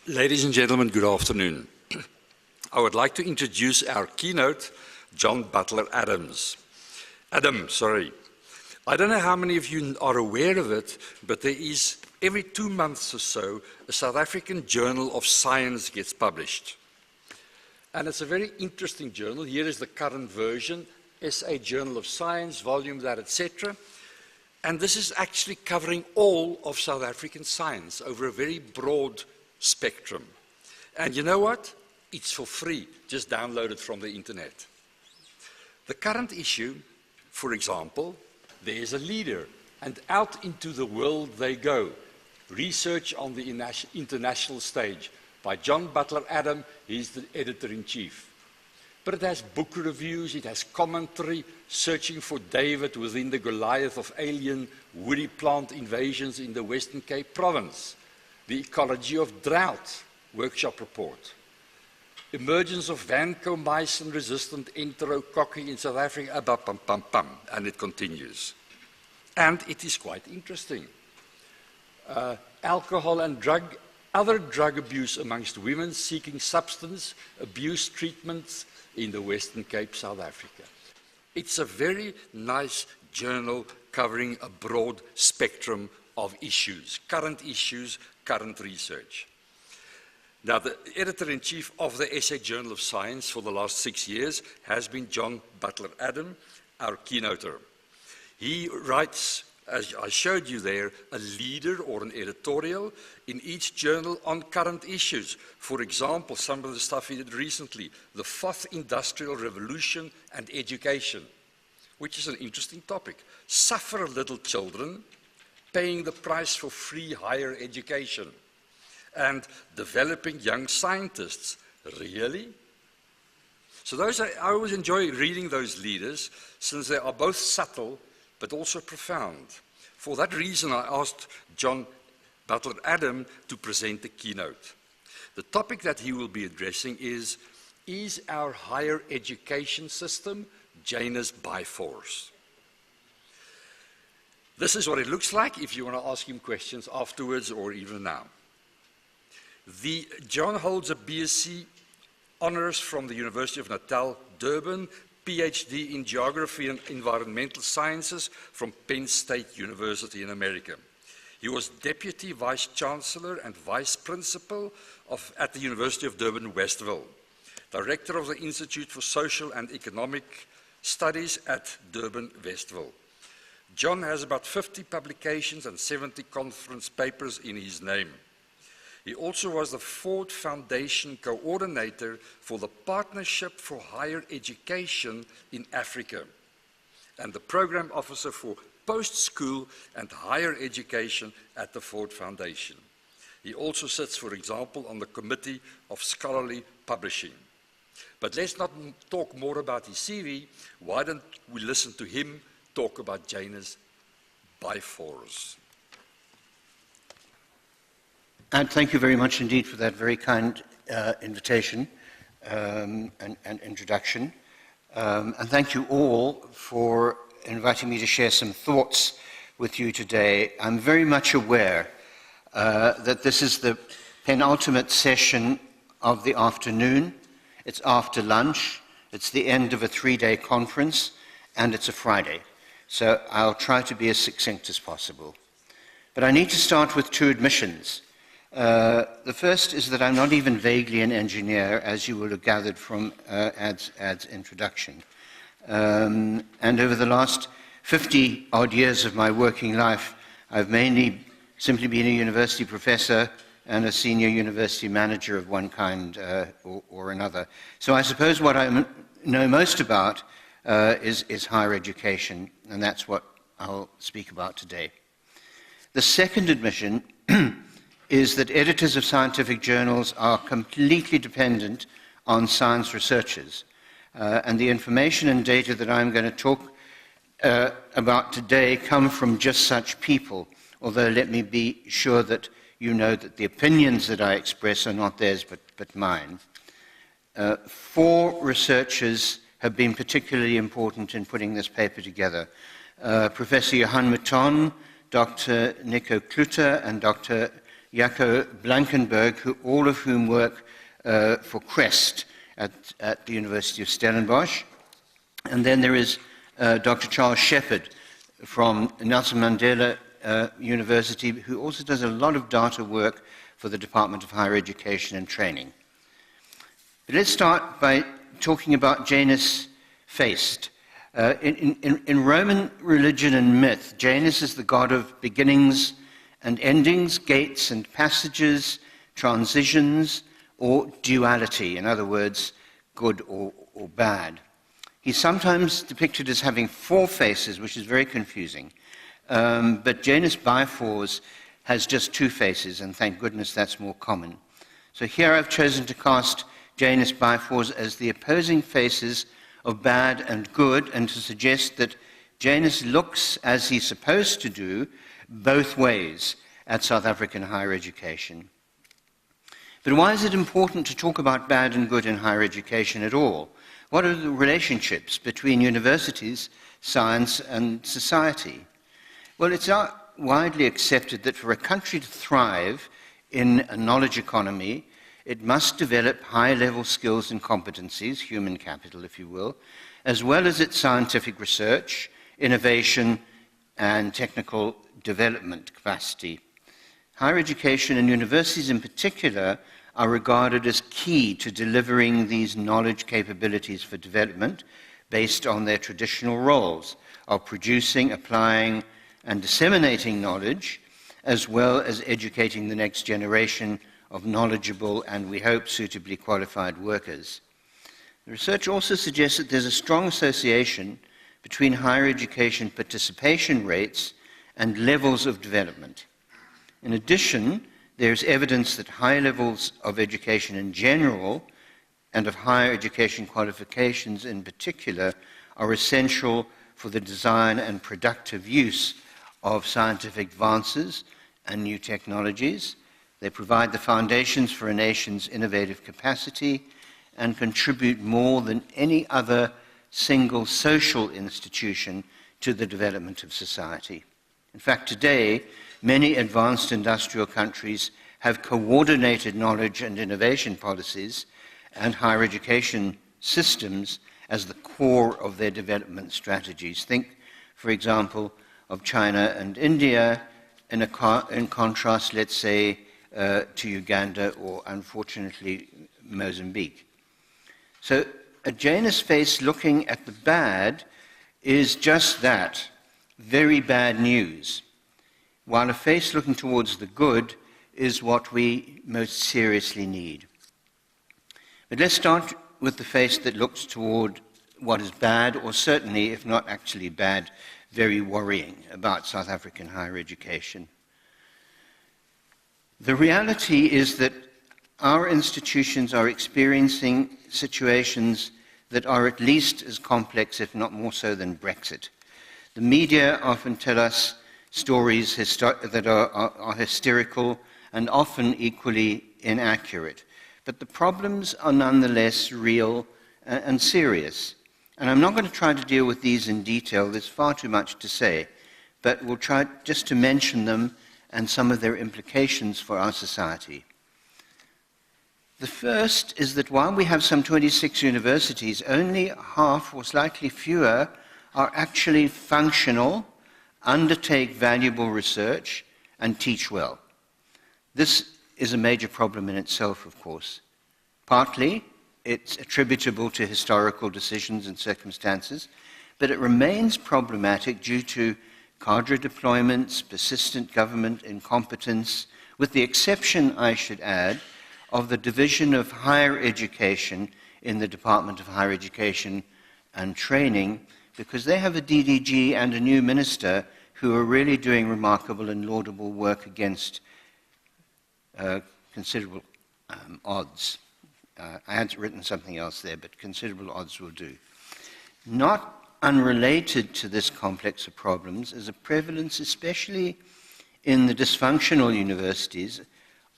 Ladies and gentlemen, good afternoon. I would like to introduce our keynote, John Butler Adams. I don't know how many of you are aware of it, but there is, every 2 months or so, a South African Journal of Science gets published. And it's a very interesting journal. Here is the current version, SA Journal of Science, volume that, etc. And this is actually covering all of South African science over a very broad spectrum. And you know what? It's for free. Just download it from the internet. The current issue, for example, there is a leader, and out into the world they go. Research on the international stage by John Butler Adam. He's the editor-in-chief. But it has book reviews, it has commentary, searching for David within the Goliath of alien woody plant invasions in the Western Cape province. The ecology of drought, workshop report. Emergence of vancomycin-resistant enterococci in South Africa, and it continues. And it is quite interesting. Alcohol and other drug abuse amongst women seeking substance abuse treatments in the Western Cape, South Africa. It's a very nice journal covering a broad spectrum of issues, current research. Now, the editor-in-chief of the SA Journal of Science for the last 6 years has been John Butler Adam, our keynoter. He writes, as I showed you there, a leader or an editorial in each journal on current issues. For example, some of the stuff he did recently, the fourth industrial revolution and education, which is an interesting topic. Suffer little children, paying the price for free higher education, and developing young scientists. Really? So I always enjoy reading those leaders, since they are both subtle but also profound. For that reason, I asked John Butler Adam to present the keynote. The topic that he will be addressing is our higher education system Janus by force? This is what it looks like if you want to ask him questions afterwards or even now. John holds a BSc Honours from the University of Natal, Durban, PhD in Geography and Environmental Sciences from Penn State University in America. He was Deputy Vice Chancellor and Vice Principal at the University of Durban, Westville, Director of the Institute for Social and Economic Studies at Durban, Westville. John has about 50 publications and 70 conference papers in his name. He also was the Ford Foundation coordinator for the Partnership for Higher Education in Africa and the program officer for post-school and higher education at the Ford Foundation. He also sits, for example, on the Committee of Scholarly Publishing. But let's not talk more about his CV. Why don't we listen to him talk about Janus by force? And thank you very much indeed for that very kind invitation and introduction. And thank you all for inviting me to share some thoughts with you today. I'm very much aware that this is the penultimate session of the afternoon. It's after lunch. It's the end of a 3-day conference, and it's a Friday. So I'll try to be as succinct as possible. But I need to start with 2 admissions. The first is that I'm not even vaguely an engineer, as you will have gathered from Ad's introduction. And over the last 50-odd years of my working life, I've mainly simply been a university professor and a senior university manager of one kind or another. So I suppose what I know most about is higher education, and that's what I'll speak about today. The second admission is that editors of scientific journals are completely dependent on science researchers. And the information and data that I'm going to talk about today come from just such people, although let me be sure that you know that the opinions that I express are not theirs but mine. 4 researchers have been particularly important in putting this paper together. Professor Johan Mouton, Dr. Nico Kluter, and Dr. Jaco Blankenberg, all of whom work for CREST at the University of Stellenbosch. And then there is Dr. Charles Shepherd from Nelson Mandela University, who also does a lot of data work for the Department of Higher Education and Training. But let's start by talking about Janus faced. In Roman religion and myth, Janus is the god of beginnings and endings, gates and passages, transitions, or duality, in other words, good or bad. He's sometimes depicted as having 4 faces, which is very confusing. But Janus Bifors has just 2 faces, and thank goodness that's more common. So here I've chosen to cast Janus Bifors as the opposing faces of bad and good, and to suggest that Janus looks, as he's supposed to do, both ways at South African higher education. But why is it important to talk about bad and good in higher education at all? What are the relationships between universities, science, and society? Well, it's widely accepted that for a country to thrive in a knowledge economy, it must develop high-level skills and competencies, human capital, if you will, as well as its scientific research, innovation, and technical development capacity. Higher education and universities in particular are regarded as key to delivering these knowledge capabilities for development based on their traditional roles of producing, applying, and disseminating knowledge, as well as educating the next generation of knowledgeable and, we hope, suitably qualified workers. The research also suggests that there's a strong association between higher education participation rates and levels of development. In addition, there's evidence that high levels of education in general and of higher education qualifications in particular are essential for the design and productive use of scientific advances and new technologies. They provide the foundations for a nation's innovative capacity and contribute more than any other single social institution to the development of society. In fact, today, many advanced industrial countries have coordinated knowledge and innovation policies and higher education systems as the core of their development strategies. Think, for example, of China and India, in contrast, let's say, to Uganda or, unfortunately, Mozambique. So a Janus face looking at the bad is just that, very bad news, while a face looking towards the good is what we most seriously need. But let's start with the face that looks toward what is bad, or certainly, if not actually bad, very worrying about South African higher education. The reality is that our institutions are experiencing situations that are at least as complex, if not more so, than Brexit. The media often tell us stories that are hysterical and often equally inaccurate. But the problems are nonetheless real and serious. And I'm not going to try to deal with these in detail. There's far too much to say. But we'll try just to mention them and some of their implications for our society. The first is that while we have some 26 universities, only half or slightly fewer are actually functional, undertake valuable research, and teach well. This is a major problem in itself, of course. Partly, it's attributable to historical decisions and circumstances, but it remains problematic due to cadre deployments, persistent government incompetence, with the exception, I should add, of the Division of Higher Education in the Department of Higher Education and Training, because they have a DDG and a new minister who are really doing remarkable and laudable work against considerable odds. I had written something else there, but considerable odds will do. Not unrelated to this complex of problems is a prevalence, especially in the dysfunctional universities,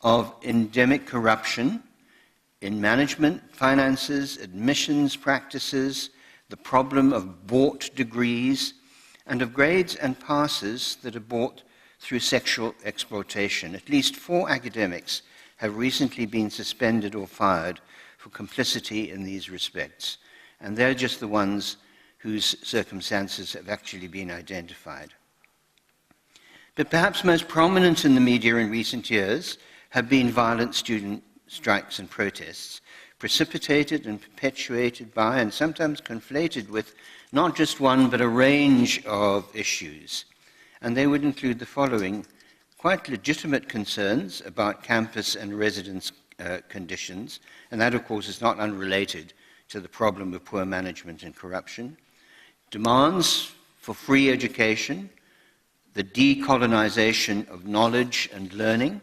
of endemic corruption in management, finances, admissions practices, the problem of bought degrees, and of grades and passes that are bought through sexual exploitation. At least 4 academics have recently been suspended or fired for complicity in these respects, and they're just the ones whose circumstances have actually been identified. But perhaps most prominent in the media in recent years have been violent student strikes and protests, precipitated and perpetuated by, and sometimes conflated with, not just one but a range of issues. And they would include the following: quite legitimate concerns about campus and residence conditions, and that of course is not unrelated to the problem of poor management and corruption, demands for free education, the decolonization of knowledge and learning,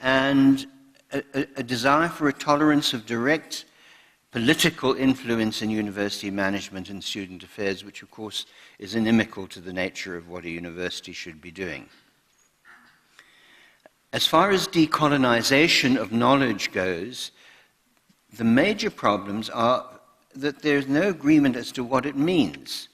and a desire for a tolerance of direct political influence in university management and student affairs, which of course is inimical to the nature of what a university should be doing. As far as decolonization of knowledge goes, the major problems are that there's no agreement as to what it means.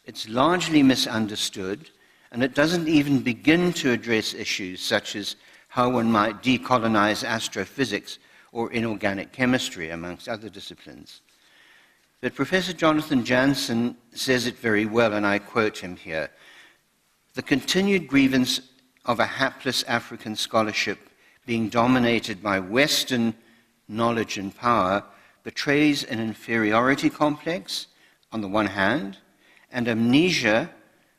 It's largely misunderstood, and it doesn't even begin to address issues such as how one might decolonize astrophysics or inorganic chemistry, amongst other disciplines. But Professor Jonathan Jansen says it very well, and I quote him here: "The continued grievance of a hapless African scholarship being dominated by Western knowledge and power betrays an inferiority complex on the one hand, and amnesia,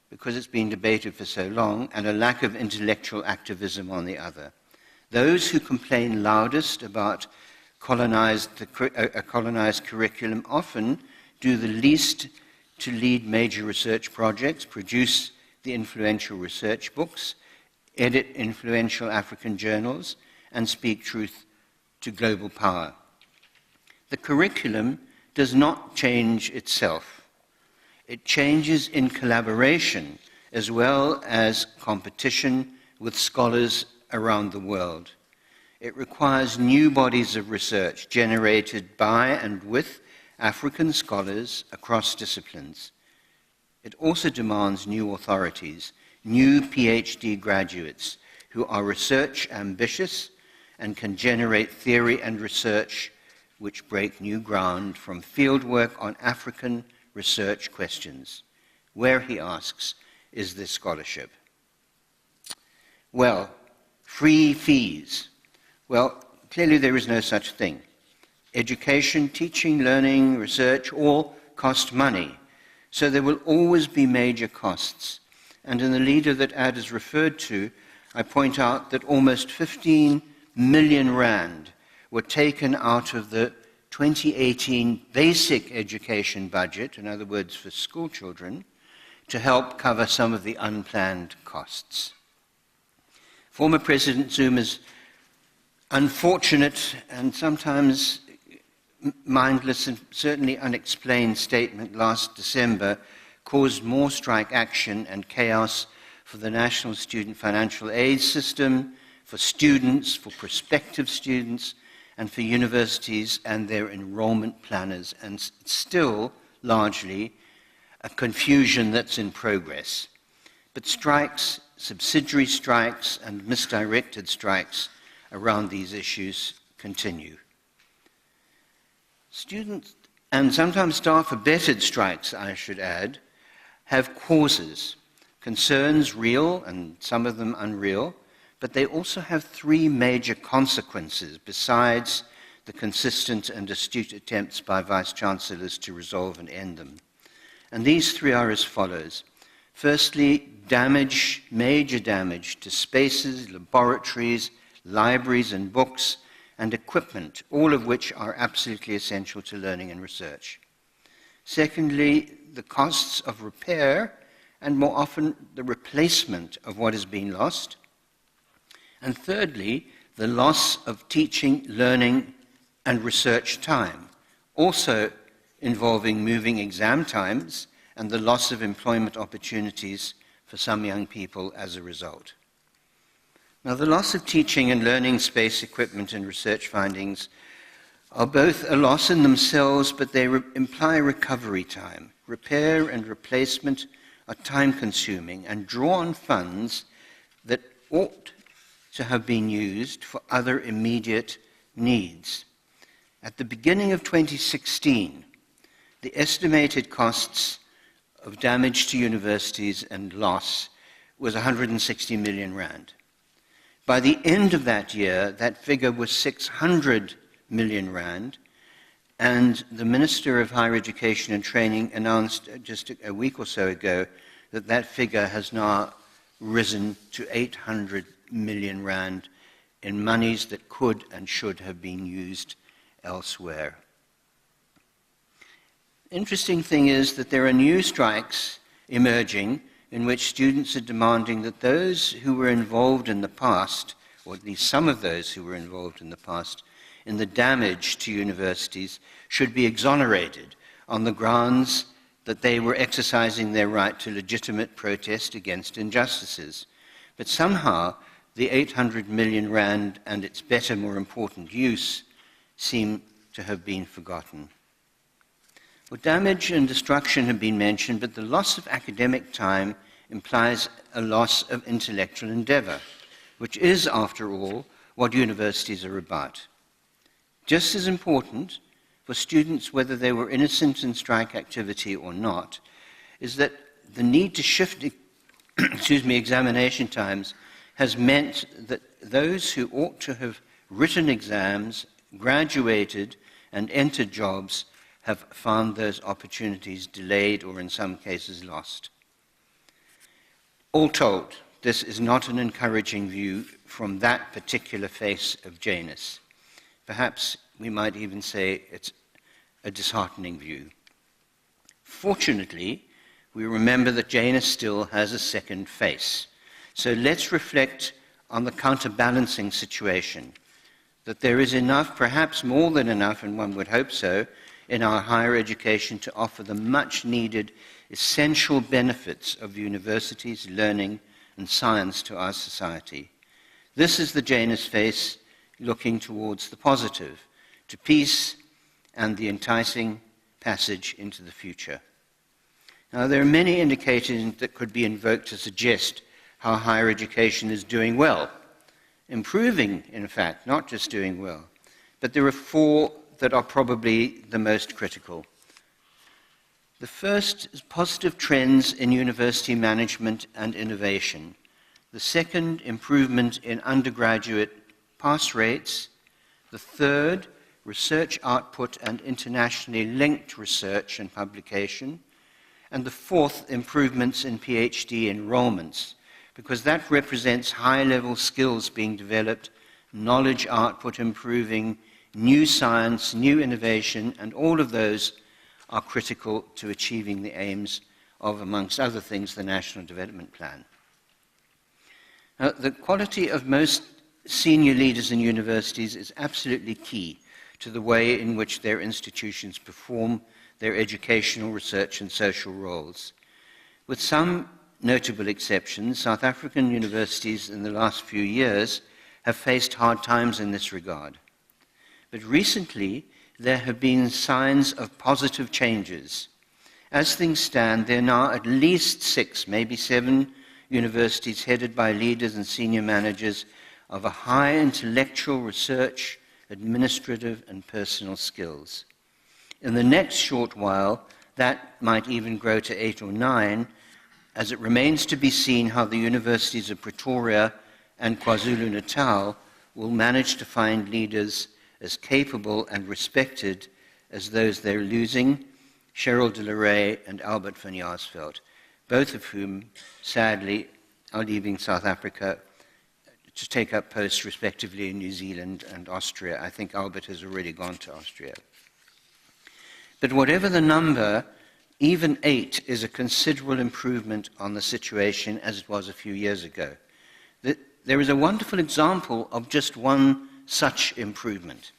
because it's been debated for so long, and a lack of intellectual activism on the other. Those who complain loudest about a colonized curriculum often do the least to lead major research projects, produce the influential research books, edit influential African journals, and speak truth to global power. The curriculum does not change itself. It changes in collaboration as well as competition with scholars around the world. It requires new bodies of research generated by and with African scholars across disciplines. It also demands new authorities, new PhD graduates who are research ambitious and can generate theory and research which break new ground from fieldwork on African research questions. Where, he asks, is this scholarship? Well, free fees. Well, clearly there is no such thing. Education, teaching, learning, research all cost money. So there will always be major costs. And in the leader that Ad has referred to, I point out that almost 15 million rand were taken out of the 2018 basic education budget, in other words, for school children, to help cover some of the unplanned costs. Former President Zuma's unfortunate and sometimes mindless and certainly unexplained statement last December caused more strike action and chaos for the National Student Financial Aid System, for students, for prospective students, and for universities and their enrollment planners, and still largely a confusion that's in progress. But strikes, subsidiary strikes, and misdirected strikes around these issues continue. Students, and sometimes staff-abetted strikes, I should add, have causes, concerns real and some of them unreal, but they also have 3 major consequences besides the consistent and astute attempts by vice-chancellors to resolve and end them. And these 3 are as follows. Firstly, damage, major damage to spaces, laboratories, libraries and books, and equipment, all of which are absolutely essential to learning and research. Secondly, the costs of repair, and more often the replacement of what has been lost. And thirdly, the loss of teaching, learning, and research time, also involving moving exam times and the loss of employment opportunities for some young people as a result. Now, the loss of teaching and learning space, equipment, and research findings are both a loss in themselves, but they imply recovery time. Repair and replacement are time-consuming and draw on funds that ought to have been used for other immediate needs. At the beginning of 2016, the estimated costs of damage to universities and loss was 160 million rand. By the end of that year, that figure was 600 million rand, and the Minister of Higher Education and Training announced just a week or so ago that that figure has now risen to 800 million rand in monies that could and should have been used elsewhere. Interesting thing is that there are new strikes emerging in which students are demanding that those who were involved in the past, or at least some of those who were involved in the past, in the damage to universities should be exonerated on the grounds that they were exercising their right to legitimate protest against injustices. But somehow the 800 million rand and its better, more important use seem to have been forgotten. Well, damage and destruction have been mentioned, but the loss of academic time implies a loss of intellectual endeavor, which is, after all, what universities are about. Just as important for students, whether they were innocent in strike activity or not, is that the need to shift examination times has meant that those who ought to have written exams, graduated, and entered jobs have found those opportunities delayed or in some cases lost. All told, this is not an encouraging view from that particular face of Janus. Perhaps we might even say it's a disheartening view. Fortunately, we remember that Janus still has a second face. So let's reflect on the counterbalancing situation, that there is enough, perhaps more than enough, and one would hope so, in our higher education to offer the much-needed essential benefits of universities, learning, and science to our society. This is the Janus face looking towards the positive, to peace and the enticing passage into the future. Now, there are many indicators that could be invoked to suggest how higher education is doing well, improving, in fact, not just doing well. But there are four that are probably the most critical. The first is positive trends in university management and innovation. The second, improvement in undergraduate pass rates. The third, research output and internationally linked research and publication. And the fourth, improvements in PhD enrollments, because that represents high-level skills being developed, knowledge output improving, new science, new innovation, and all of those are critical to achieving the aims of, amongst other things, the National Development Plan. Now, the quality of most senior leaders in universities is absolutely key to the way in which their institutions perform their educational, research, and social roles. With some notable exceptions, South African universities in the last few years have faced hard times in this regard. But recently, there have been signs of positive changes. As things stand, there are now at least 6, maybe 7 universities headed by leaders and senior managers of a high intellectual, research, administrative, and personal skills. In the next short while, that might even grow to 8 or 9, as it remains to be seen how the universities of Pretoria and KwaZulu-Natal will manage to find leaders as capable and respected as those they're losing, Cheryl de la Rey and Albert van Jaarsveld, both of whom, sadly, are leaving South Africa to take up posts respectively in New Zealand and Austria. I think Albert has already gone to Austria. But whatever the number, even 8 is a considerable improvement on the situation as it was a few years ago. There is a wonderful example of just one such improvement.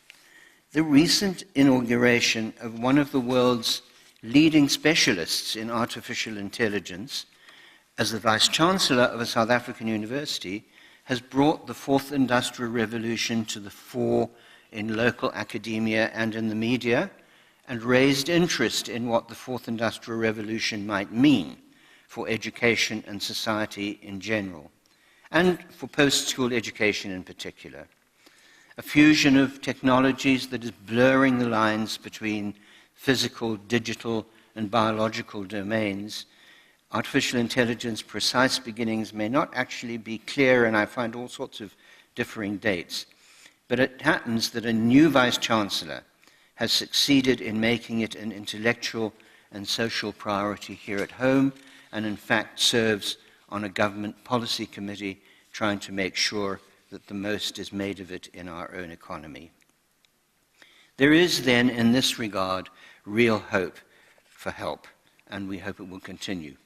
The recent inauguration of one of the world's leading specialists in artificial intelligence as the Vice-Chancellor of a South African university has brought the fourth industrial revolution to the fore in local academia and in the media, and raised interest in what the fourth industrial revolution might mean for education and society in general. and for post-school education in particular. A fusion of technologies that is blurring the lines between physical, digital, and biological domains. Artificial intelligence precise beginnings may not actually be clear, and I find all sorts of differing dates. But it happens that a new vice-chancellor has succeeded in making it an intellectual and social priority here at home, and in fact serves on a government policy committee trying to make sure that the most is made of it in our own economy. There is then, in this regard, real hope for help, and we hope it will continue.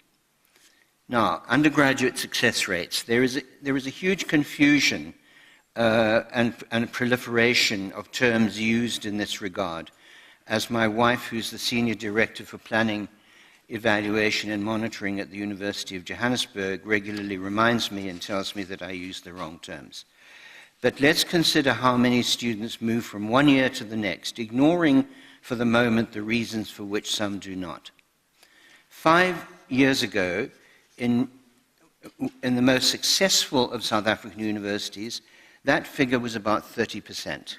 Now, undergraduate success rates. There is a huge confusion and proliferation of terms used in this regard. As my wife, who's the Senior Director for Planning, Evaluation and Monitoring at the University of Johannesburg, regularly reminds me and tells me that I use the wrong terms. But let's consider how many students move from one year to the next, ignoring for the moment the reasons for which some do not. 5 years ago, in the most successful of South African universities, that figure was about 30%.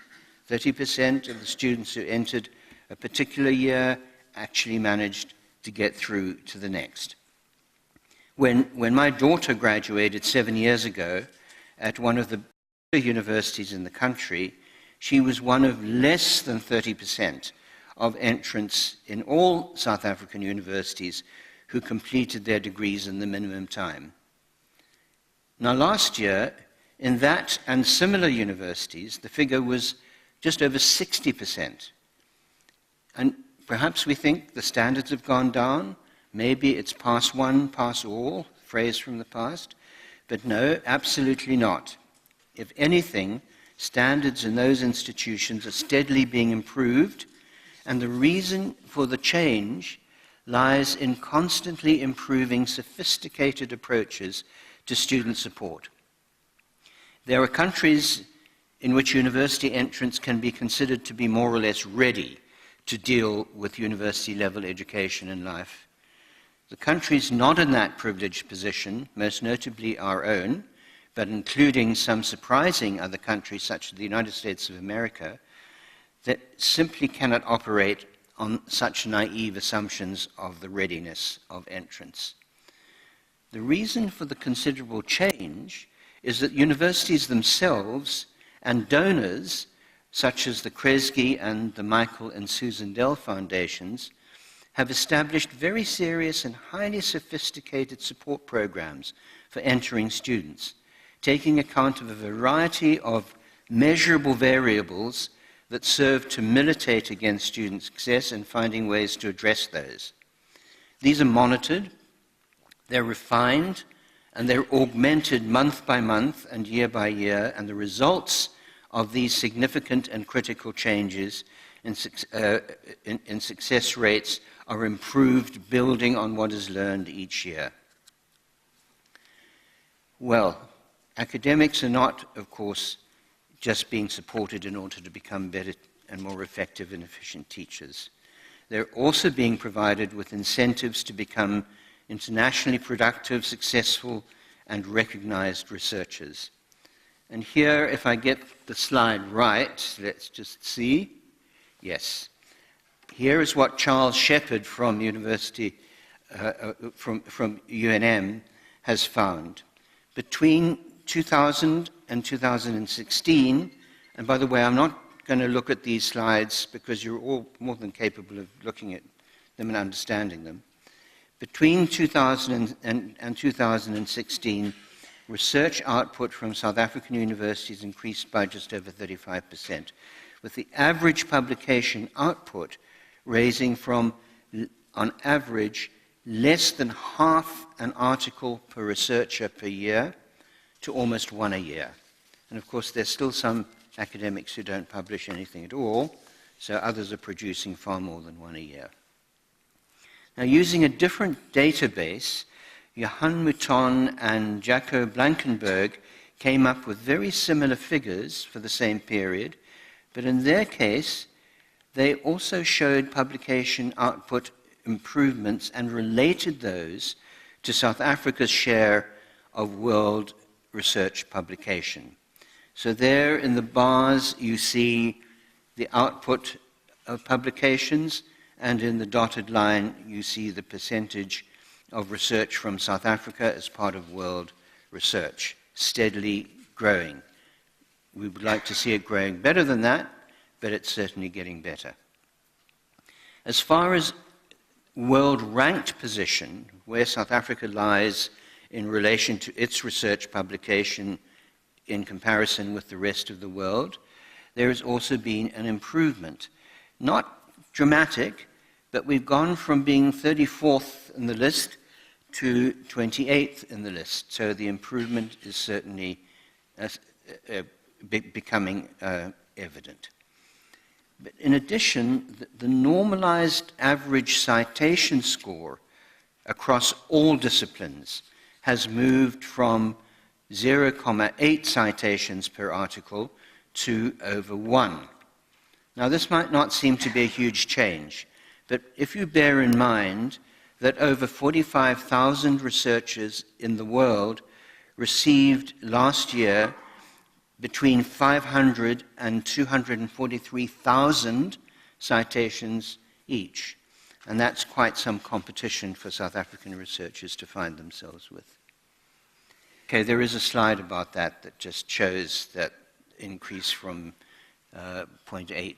30% of the students who entered a particular year actually managed to get through to the next. When my daughter graduated 7 years ago at one of the universities in the country, she was one of less than 30% of entrants in all South African universities who completed their degrees in the minimum time. Now, last year, in that and similar universities, the figure was just over 60%. And perhaps we think the standards have gone down. Maybe it's pass one, pass all, phrase from the past. But no, absolutely not. If anything, standards in those institutions are steadily being improved, and the reason for the change lies in constantly improving sophisticated approaches to student support. There are countries in which university entrants can be considered to be more or less ready to deal with university-level education and life. The countries not in that privileged position, most notably our own, but including some surprising other countries such as the United States of America, that simply cannot operate on such naive assumptions of the readiness of entrants. The reason for the considerable change is that universities themselves and donors, such as the Kresge and the Michael and Susan Dell Foundations, have established very serious and highly sophisticated support programs for entering students, taking account of a variety of measurable variables that serve to militate against student success and finding ways to address those. These are monitored, they're refined, and they're augmented month by month and year by year, and the results of these significant and critical changes in success rates are improved, building on what is learned each year. Well, academics are not, of course, just being supported in order to become better and more effective and efficient teachers. They're also being provided with incentives to become internationally productive, successful, and recognized researchers. And here, if I get the slide right, let's just see. Yes. Here is what Charles Shepard from from UNM has found. Between 2000 and 2016, and by the way, I'm not going to look at these slides because you're all more than capable of looking at them and understanding them. Between 2000 and 2016, research output from South African universities increased by just over 35%, with the average publication output raising from, on average, less than half an article per researcher per year to almost one a year. And of course, there's still some academics who don't publish anything at all, so others are producing far more than one a year. Now, using a different database, Johan Mouton and Jaco Blankenberg came up with very similar figures for the same period, but in their case, they also showed publication output improvements and related those to South Africa's share of world research publication. So there in the bars you see the output of publications, and in the dotted line you see the percentage of research from South Africa as part of world research, steadily growing. We would like to see it growing better than that, but it's certainly getting better. As far as world ranked position, where South Africa lies in relation to its research publication in comparison with the rest of the world, there has also been an improvement. Not dramatic, but we've gone from being 34th in the list to 28th in the list. So the improvement is certainly becoming evident. But in addition, the normalized average citation score across all disciplines has moved from 0.8 citations per article to over 1. Now, this might not seem to be a huge change, but if you bear in mind that over 45,000 researchers in the world received last year between 500 and 243,000 citations each, and that's quite some competition for South African researchers to find themselves with. Okay, there is a slide about that that just shows that increase from 0.8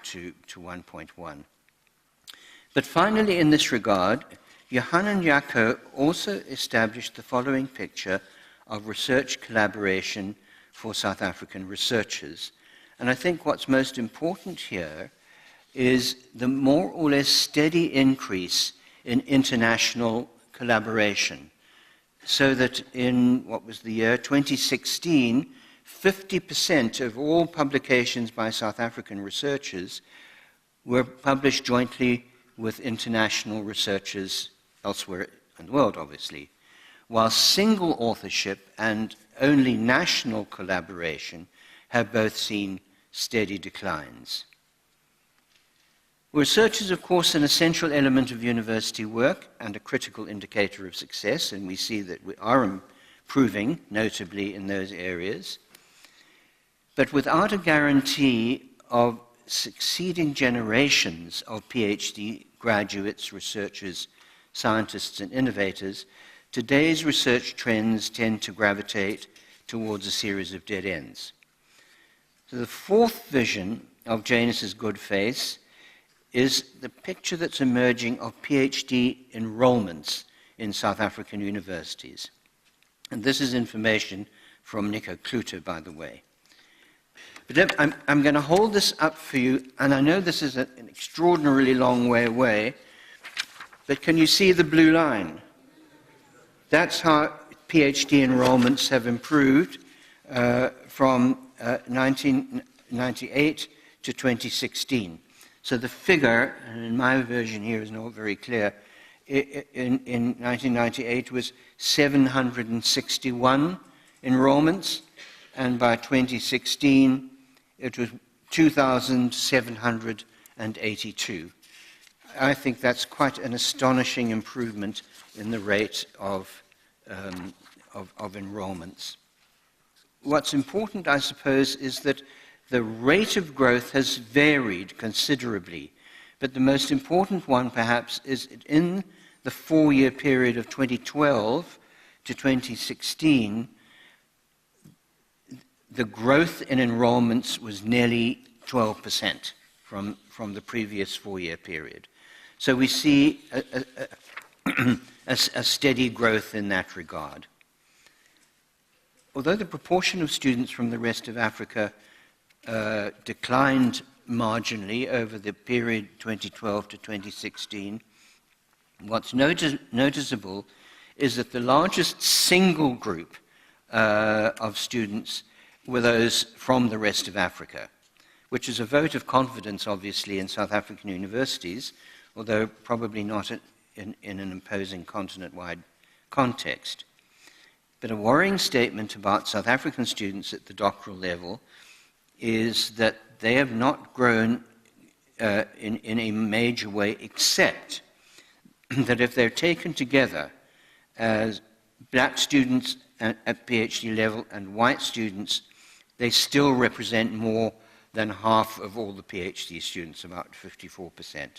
to 1.1. But finally, in this regard, Johan and Jaco also established the following picture of research collaboration for South African researchers. And I think what's most important here is the more or less steady increase in international collaboration. So that in, what was the year, 2016, 50% of all publications by South African researchers were published jointly with international researchers elsewhere in the world, obviously, while single authorship and only national collaboration have both seen steady declines. Research is, of course, an essential element of university work and a critical indicator of success, and we see that we are improving, notably in those areas. But without a guarantee of succeeding generations of PhD graduates, researchers, scientists, and innovators, today's research trends tend to gravitate towards a series of dead ends. So the fourth vision of Janus's good face is the picture that's emerging of PhD enrollments in South African universities. And this is information from Nico Klute, by the way. But I'm going to hold this up for you, and I know this is an extraordinarily long way away, but can you see the blue line? That's how PhD enrollments have improved from 1998 to 2016. So the figure, and in my version here is not very clear, in 1998 was 761 enrollments, and by 2016 it was 2,782. I think that's quite an astonishing improvement in the rate of enrollments. What's important, I suppose, is that the rate of growth has varied considerably, but the most important one, perhaps, is in the four-year period of 2012 to 2016, the growth in enrollments was nearly 12% from the previous four-year period. So we see a steady growth in that regard. Although the proportion of students from the rest of Africa declined marginally over the period 2012 to 2016, what's noticeable is that the largest single group of students were those from the rest of Africa, which is a vote of confidence, obviously, in South African universities, although probably not in an imposing continent-wide context. But a worrying statement about South African students at the doctoral level is that they have not grown in a major way, except that if they're taken together as black students at PhD level and white students, they still represent more than half of all the PhD students, about 54%.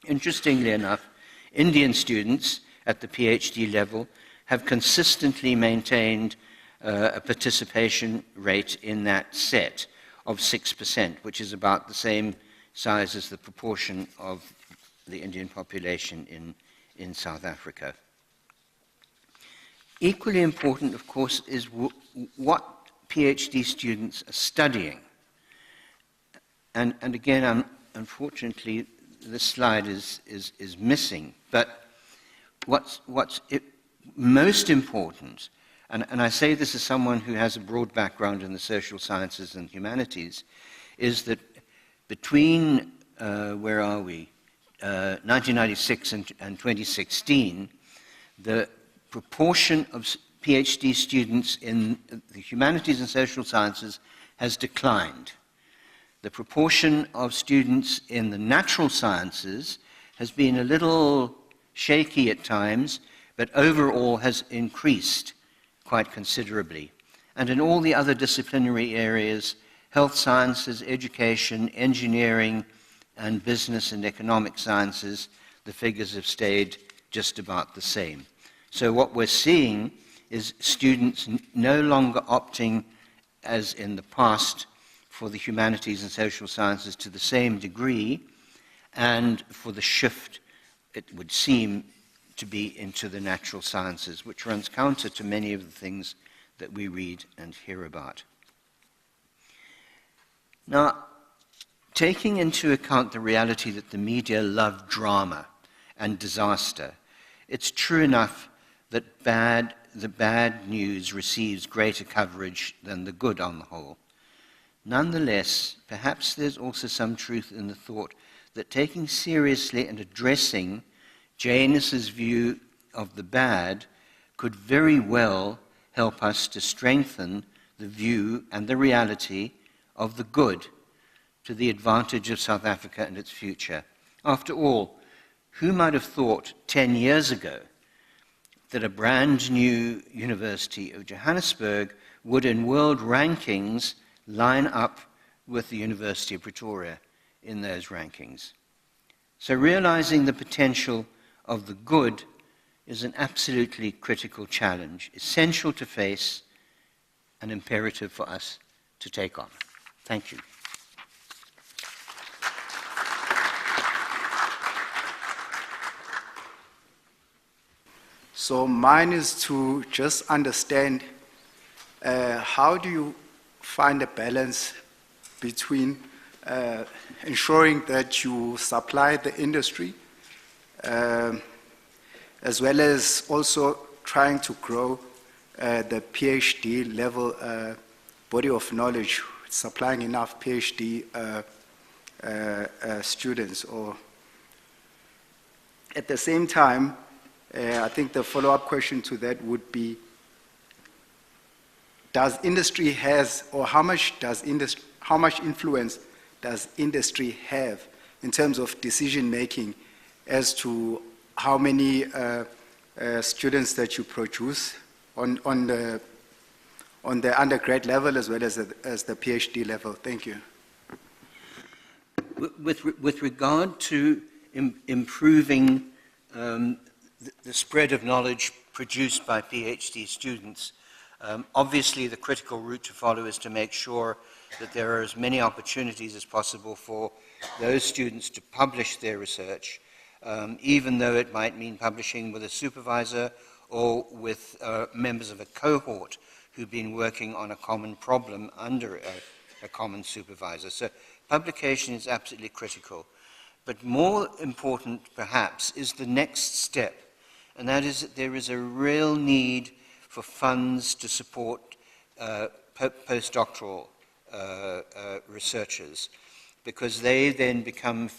Interestingly enough, Indian students at the PhD level have consistently maintained a participation rate in that set of 6%, which is about the same size as the proportion of the Indian population in South Africa. Equally important, of course, is what PhD students are studying. And again, unfortunately, this slide is missing. But what's most important, and I say this as someone who has a broad background in the social sciences and humanities, is that between, 1996 and 2016, the proportion of PhD students in the humanities and social sciences has declined. The proportion of students in the natural sciences has been a little shaky at times, but overall has increased quite considerably. And in all the other disciplinary areas, health sciences, education, engineering, and business and economic sciences, the figures have stayed just about the same. So what we're seeing is students no longer opting, as in the past, for the humanities and social sciences to the same degree, and for the shift, it would seem, to be into the natural sciences, which runs counter to many of the things that we read and hear about. Now, taking into account the reality that the media love drama and disaster, it's true enough that the bad news receives greater coverage than the good on the whole. Nonetheless, perhaps there's also some truth in the thought that taking seriously and addressing Janus's view of the bad could very well help us to strengthen the view and the reality of the good to the advantage of South Africa and its future. After all, who might have thought 10 years ago that a brand new University of Johannesburg would in world rankings line up with the University of Pretoria in those rankings? So realizing the potential of the good is an absolutely critical challenge, essential to face, and imperative for us to take on. Thank you. So mine is to just understand how do you find a balance between ensuring that you supply the industry as well as also trying to grow the PhD level body of knowledge, supplying enough PhD students. Or at the same time, I think the follow-up question to that would be, does industry has, or how much influence does industry have in terms of decision-making as to how many students that you produce on the undergrad level as well as the PhD level? Thank you. With regard to improving the spread of knowledge produced by PhD students, obviously the critical route to follow is to make sure that there are as many opportunities as possible for those students to publish their research, even though it might mean publishing with a supervisor or with members of a cohort who've been working on a common problem under a common supervisor. So publication is absolutely critical. But more important, perhaps, is the next step, and that is that there is a real need for funds to support postdoctoral researchers, because they then become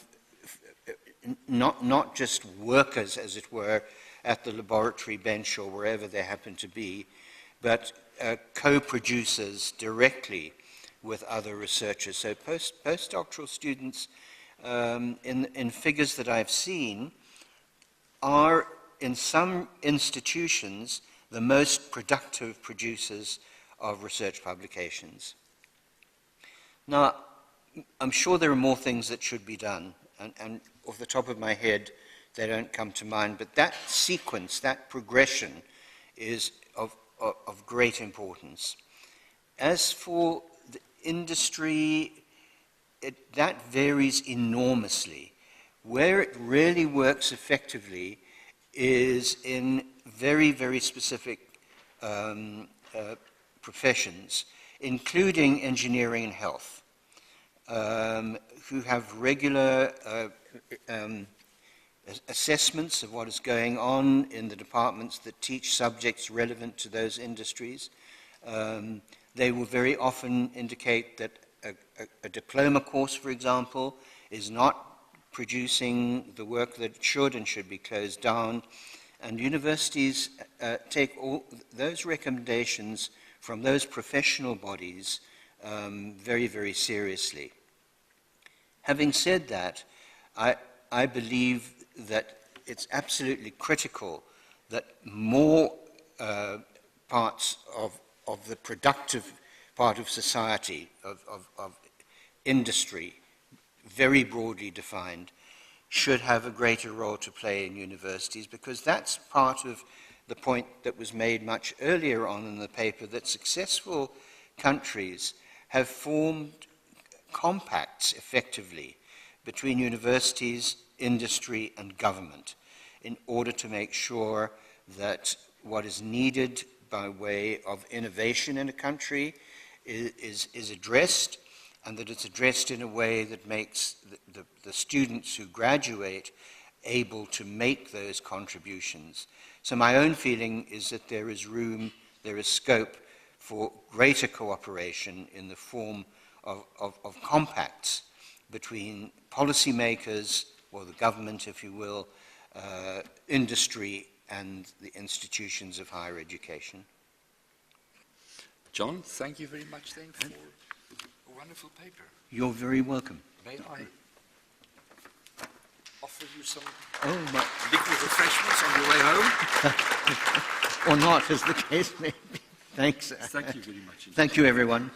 not just workers, as it were, at the laboratory bench or wherever they happen to be, but co-producers directly with other researchers. So postdoctoral students, in figures that I've seen, are in some institutions the most productive producers of research publications. Now, I'm sure there are more things that should be done, and off the top of my head, they don't come to mind, but that sequence, that progression is of great importance. As for the industry, that varies enormously. Where it really works effectively is in very, very specific professions, including engineering and health, who have regular assessments of what is going on in the departments that teach subjects relevant to those industries. They will very often indicate that a diploma course, for example, is not producing the work that it should and should be closed down. And universities take all those recommendations from those professional bodies very, very seriously. Having said that, I believe that it's absolutely critical that more parts of the productive part of society, of industry, very broadly defined, should have a greater role to play in universities, because that's part of the point that was made much earlier on in the paper, that successful countries have formed compacts effectively between universities, industry, and government in order to make sure that what is needed by way of innovation in a country is addressed, and that it's addressed in a way that makes the students who graduate able to make those contributions. So my own feeling is that there is room, there is scope for greater cooperation in the form of compacts between policymakers, or the government, if you will, industry, and the institutions of higher education. John, thank you very much then for a wonderful paper. You're very welcome. May I offer you some my. liquid refreshments on your way home? Or not, as the case may be. Thanks. Thank you very much. Thank you, everyone.